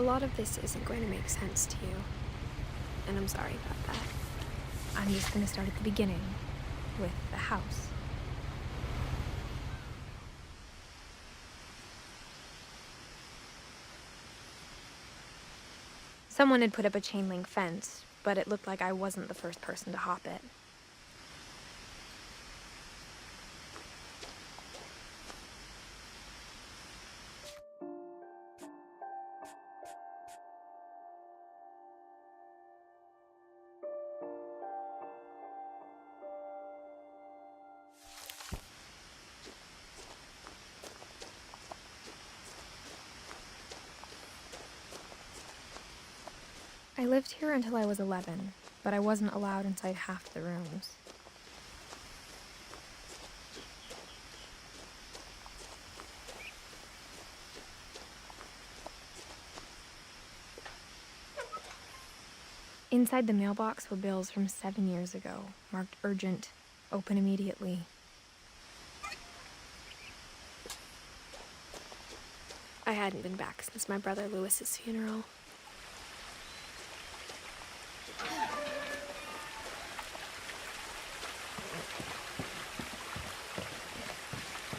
lot of this isn't going to make sense to you, and I'm sorry about that. I'm just going to start at the beginning, with the house. Someone had put up a chain link fence, but it looked like I wasn't the first person to hop it. I lived here until I was 11, but I wasn't allowed inside half the rooms. Inside the mailbox were bills from 7 years ago, marked urgent, open immediately. I hadn't been back since my brother Lewis's funeral.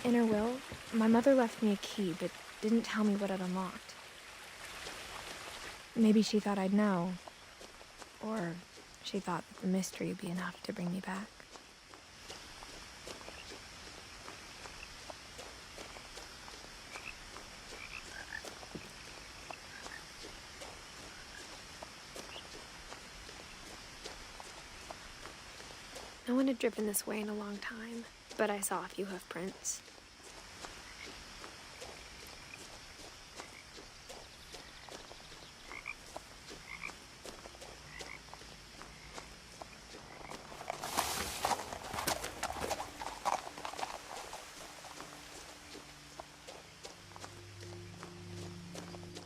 In her will, my mother left me a key, but didn't tell me what it unlocked. Maybe she thought I'd know, or she thought that the mystery would be enough to bring me back. No one had driven this way in a long time, but I saw a few hoof prints.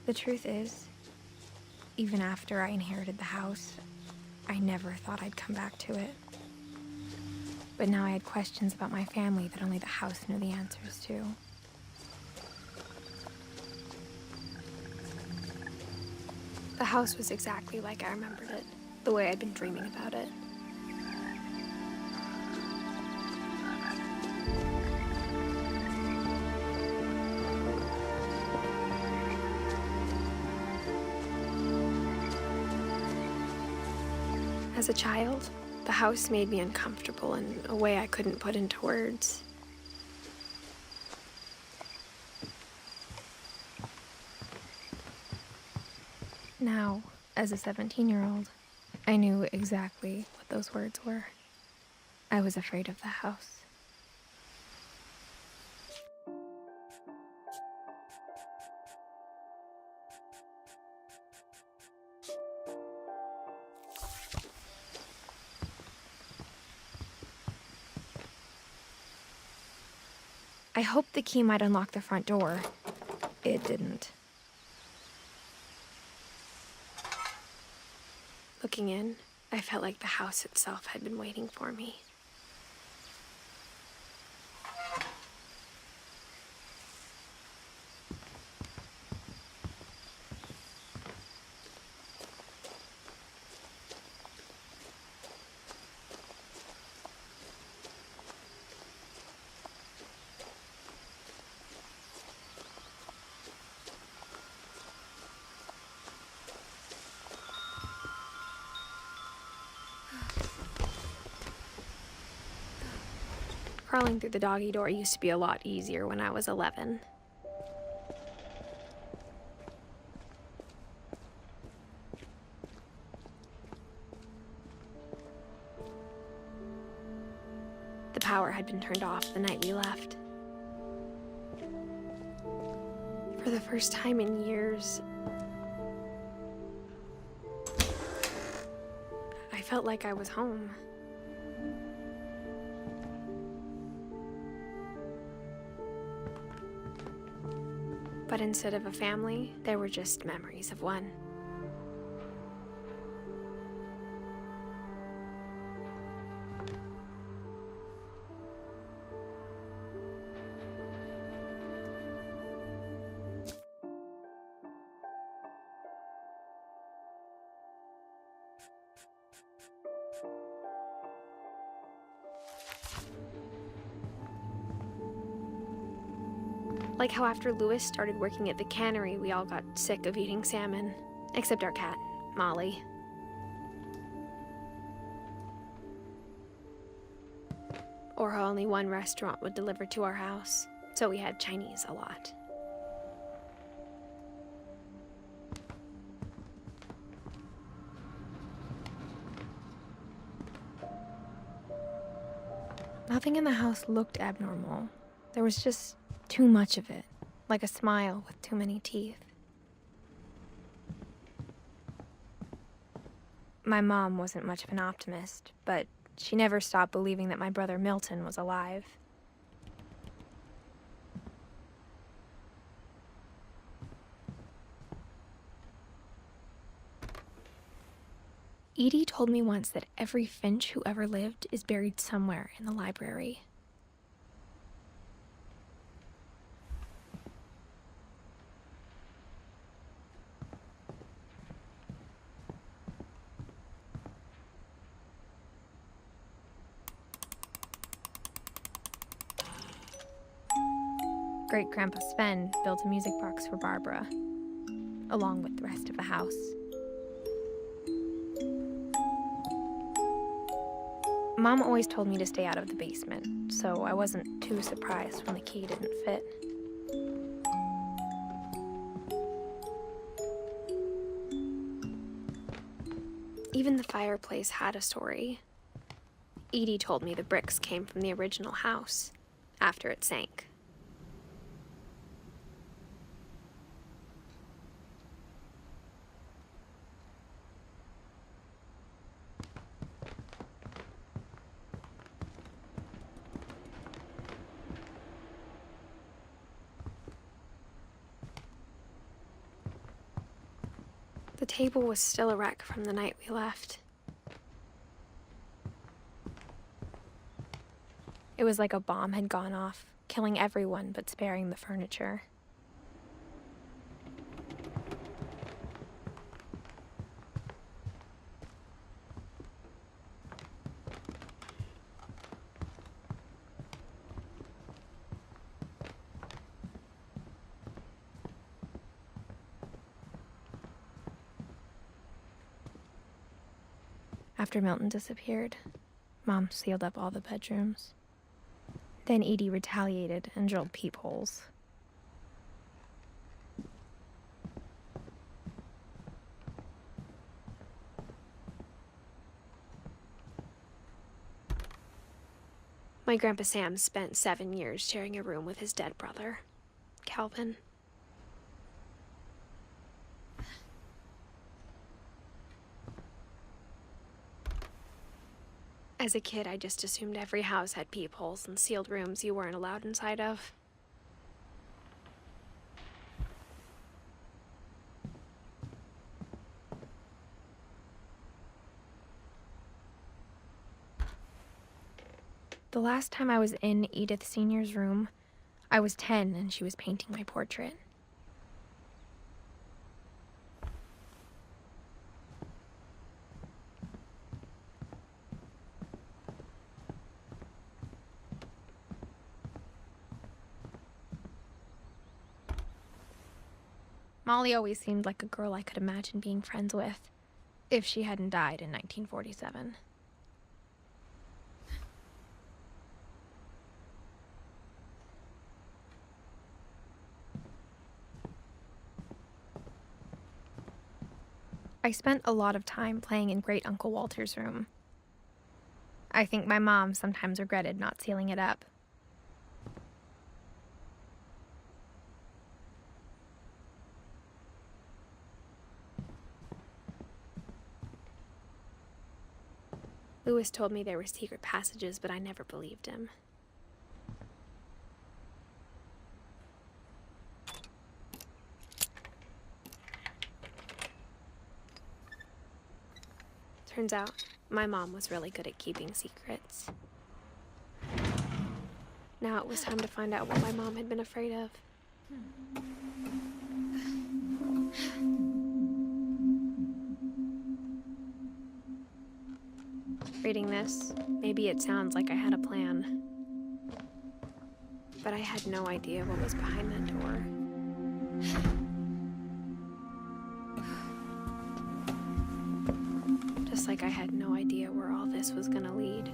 The truth is, even after I inherited the house, I never thought I'd come back to it. But now I had questions about my family that only the house knew the answers to. The house was exactly like I remembered it, the way I'd been dreaming about it. As a child, the house made me uncomfortable in a way I couldn't put into words. Now, as a 17-year-old, I knew exactly what those words were. I was afraid of the house. I hoped the key might unlock the front door. It didn't. Looking in, I felt like the house itself had been waiting for me. Crawling through the doggy door used to be a lot easier when I was 11. The power had been turned off the night we left. For the first time in years, I felt like I was home. But instead of a family, there were just memories of one. Like how after Louis started working at the cannery, we all got sick of eating salmon. Except our cat, Molly. Or how only one restaurant would deliver to our house, so we had Chinese a lot. Nothing in the house looked abnormal. There was just too much of it, like a smile with too many teeth. My mom wasn't much of an optimist, but she never stopped believing that my brother Milton was alive. Edie told me once that every Finch who ever lived is buried somewhere in the library. Great-Grandpa Sven built a music box for Barbara, along with the rest of the house. Mom always told me to stay out of the basement, so I wasn't too surprised when the key didn't fit. Even the fireplace had a story. Edie told me the bricks came from the original house, after it sank. The table was still a wreck from the night we left. It was like a bomb had gone off, killing everyone but sparing the furniture. After Milton disappeared, Mom sealed up all the bedrooms. Then Edie retaliated and drilled peepholes. My Grandpa Sam spent 7 years sharing a room with his dead brother, Calvin. As a kid, I just assumed every house had peepholes and sealed rooms you weren't allowed inside of. The last time I was in Edith Sr.'s room, I was 10 and she was painting my portrait. Molly always seemed like a girl I could imagine being friends with, if she hadn't died in 1947. I spent a lot of time playing in Great Uncle Walter's room. I think my mom sometimes regretted not sealing it up. Louis told me there were secret passages, but I never believed him. Turns out, my mom was really good at keeping secrets. Now it was time to find out what my mom had been afraid of. Reading this, maybe it sounds like I had a plan. but I had no idea what was behind that door. Just like I had no idea where all this was gonna lead.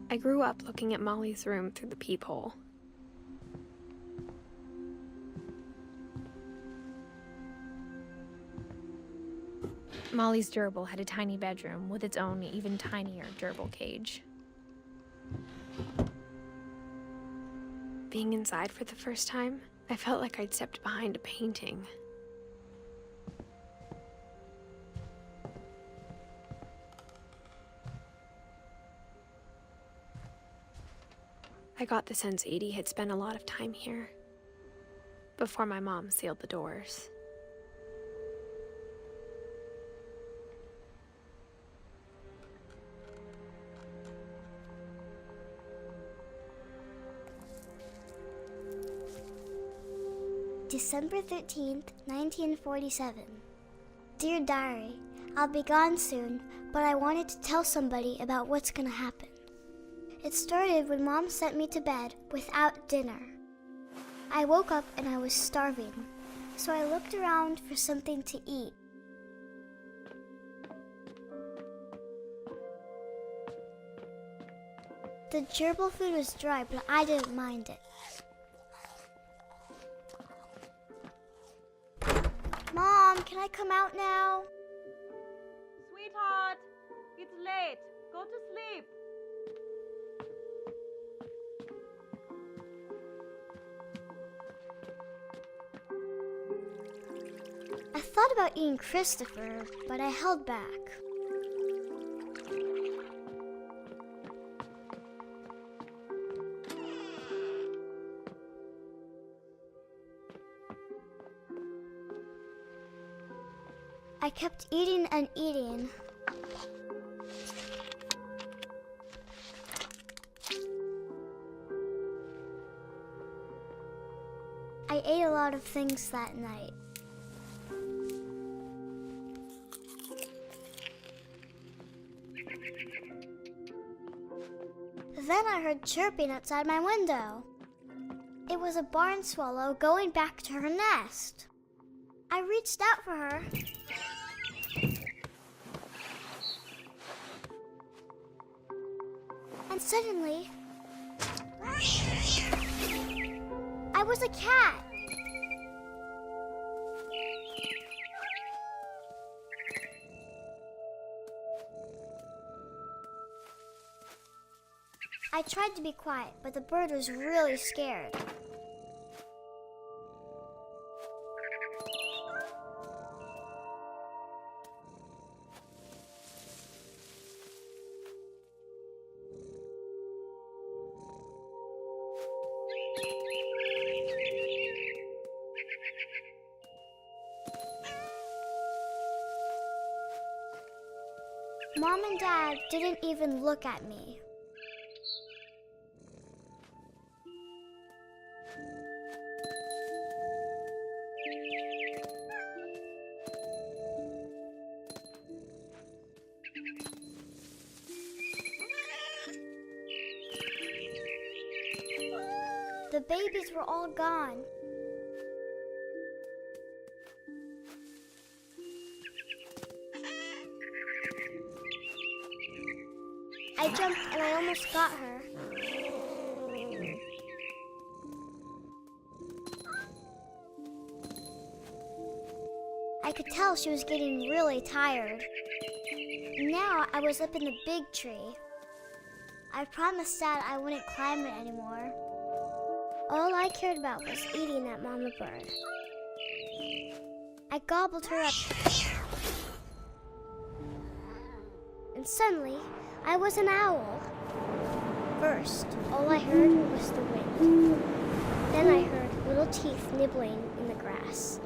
I grew up looking at Molly's room through the peephole. Molly's gerbil had a tiny bedroom with its own even tinier gerbil cage. Being inside for the first time, I felt like I'd stepped behind a painting. I got the sense Edie had spent a lot of time here, before my mom sealed the doors. December 13th, 1947. Dear Diary, I'll be gone soon, but I wanted to tell somebody about what's gonna happen. It started when Mom sent me to bed without dinner. I woke up and I was starving, so I looked around for something to eat. The gerbil food was dry, but I didn't mind it. Mom, can I come out now? Sweetheart, it's late. Go to sleep. I thought about eating Christopher, but I held back. I kept eating and eating. I ate a lot of things that night. Then I heard chirping outside my window. It was a barn swallow going back to her nest. I reached out for her. And suddenly, I was a cat. I tried to be quiet, but the bird was really scared. Mom and Dad didn't even look at me. The babies were all gone. I jumped and I almost got her. I could tell she was getting really tired. Now I was up in the big tree. I promised Dad I wouldn't climb it anymore. All I cared about was eating that mama bird. I gobbled her up. And suddenly, I was an owl. First, all I heard was the wind. Then I heard little teeth nibbling in the grass.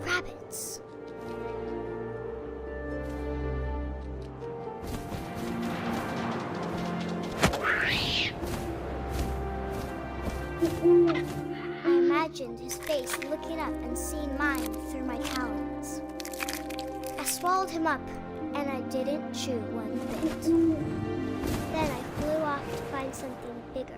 Rabbits. imagined his face looking up and seeing mine through my talons. I swallowed him up, and I didn't chew one bit. Then I flew off to find something bigger.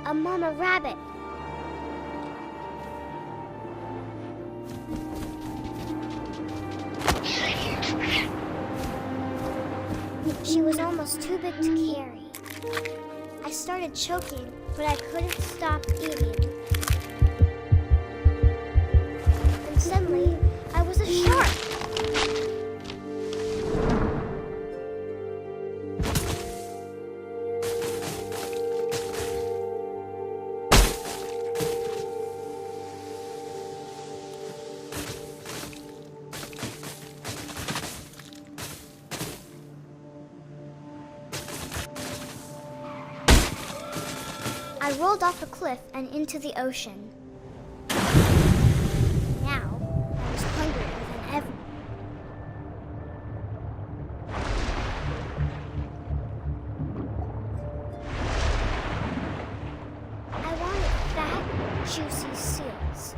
A mama rabbit. She was almost too big to carry. I started choking, but I couldn't stop eating. And suddenly, I was a shark. I rolled off a cliff and into the ocean. Now, I was hungrier than ever. I wanted fat, juicy seals.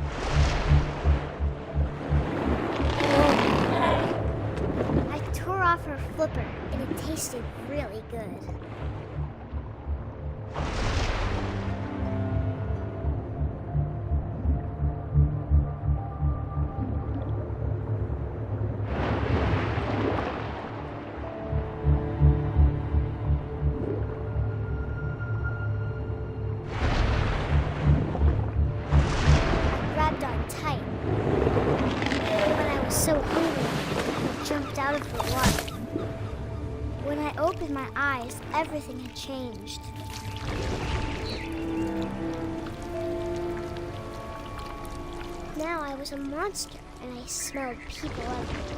I tore off her flipper, and it tasted really good. So hungry, I jumped out of the water. When I opened my eyes, everything had changed. Now I was a monster, and I smelled people everywhere.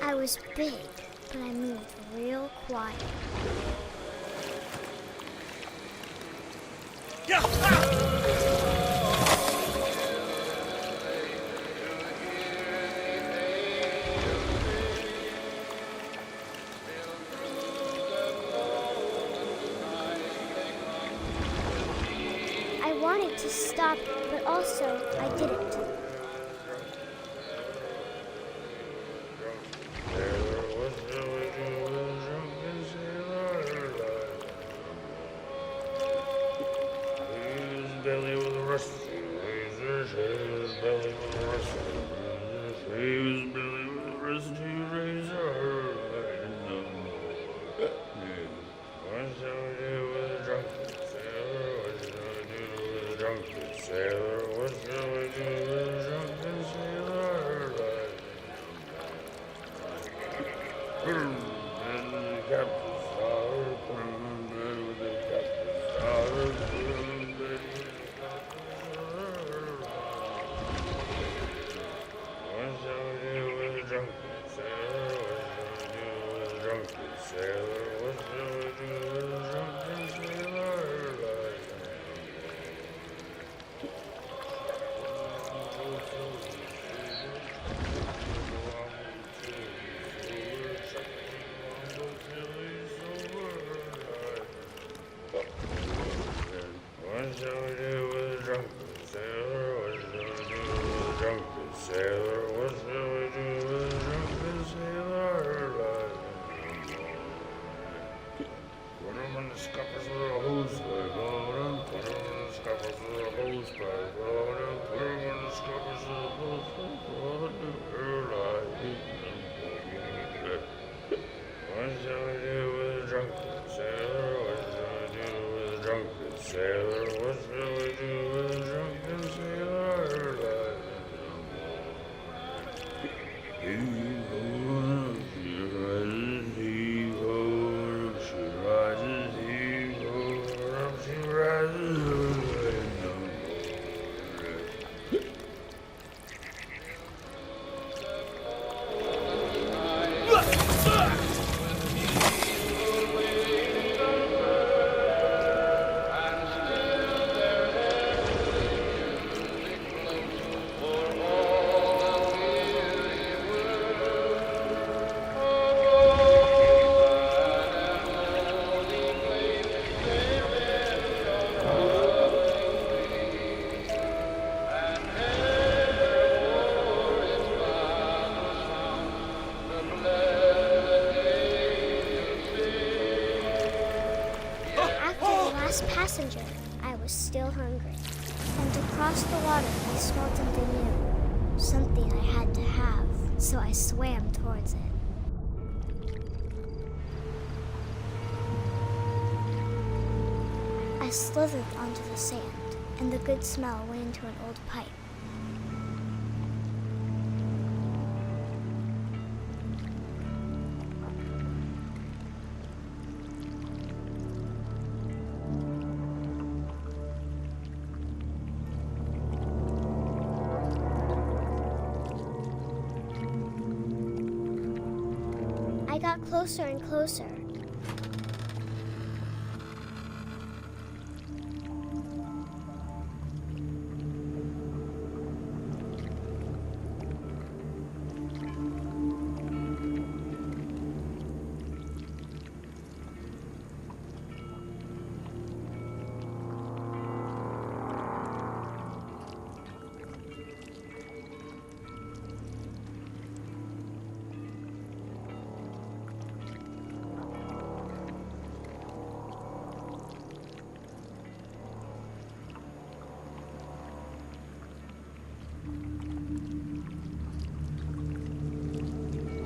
I was big, but I moved real quiet. I wanted to stop, but also I didn't. Belly with a rusty razor, his belly with a rusty razor, his belly with a rusty razor. What shall we do with a drunken sailor? What shall we do with a drunken sailor? What shall we do with a drunken sailor? Put him in the captain's daughter, put him in bed with the captain's daughter, put him in bed with what shall we do with a drunken sailor? What shall we do with a drunken sailor? What shall we do with a drunken sailor? What shall we do with a drunken sailor? What shall we do with a drunken sailor? What shall we do with a drunken sailor? Put him in the scuppers with a hose pipe, put him in the scuppers with a hose pipe, put him in the scuppers with a hose pipe, what shall we do with a drunken sailor? What shall we do with a drunken sailor? What shall we do with a drunken sailor? Heave-ho, she rises, heave-ho, she rises, heave-ho, up she rises. After the last passenger, I was still hungry. And to cross the water, I smelled something new. Something I had to have, so I swam towards it. I slithered onto the sand, and the good smell went into an old pipe. I got closer and closer.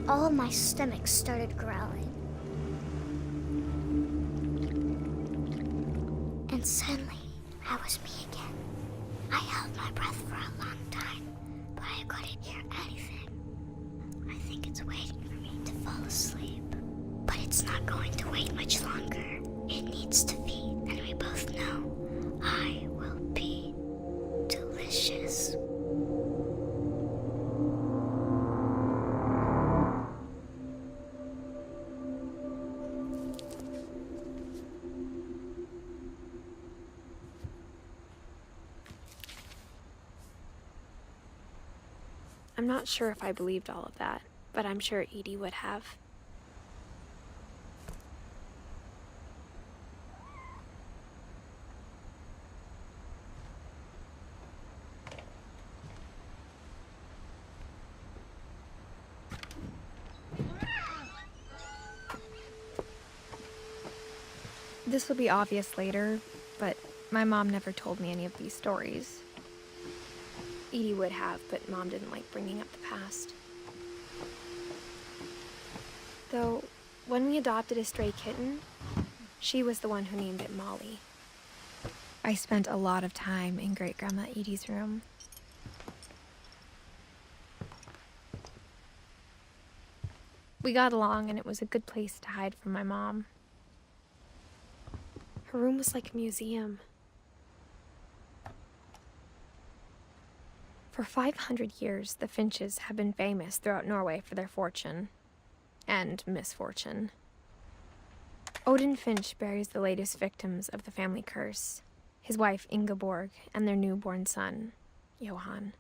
All of my stomach started growling. And suddenly, I was me again. I held my breath for a long time, but I couldn't hear anything. I think it's waiting for me to fall asleep. But it's not going to wait much longer. It needs to feed, and we both know I will be delicious. I'm not sure if I believed all of that, but I'm sure Edie would have. This will be obvious later, but my mom never told me any of these stories. Edie would have, but Mom didn't like bringing up the past. Though, when we adopted a stray kitten, she was the one who named it Molly. I spent a lot of time in Great-Grandma Edie's room. We got along, and it was a good place to hide from my mom. Her room was like a museum. For 500 years, the Finches have been famous throughout Norway for their fortune and misfortune. Odin Finch buries the latest victims of the family curse, his wife Ingeborg and their newborn son, Johan.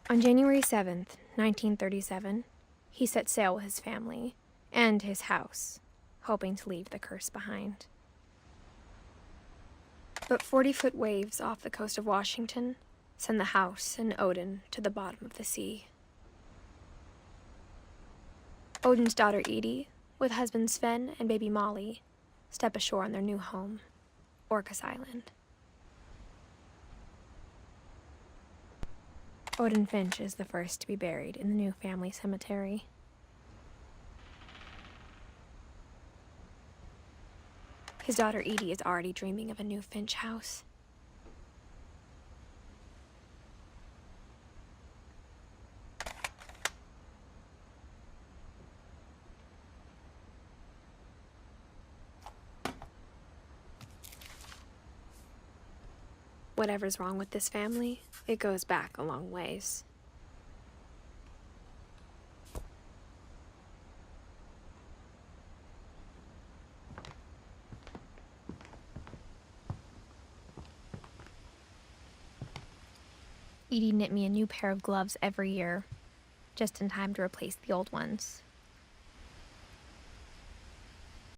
On January 7th, 1937, he set sail with his family and his house, hoping to leave the curse behind. But 40-foot waves off the coast of Washington send the house and Odin to the bottom of the sea. Odin's daughter Edie, with husband Sven and baby Molly, step ashore on their new home, Orcas Island. Odin Finch is the first to be buried in the new family cemetery. His daughter Edie is already dreaming of a new Finch house. Whatever's wrong with this family, it goes back a long ways. Edie knit me a new pair of gloves every year, just in time to replace the old ones.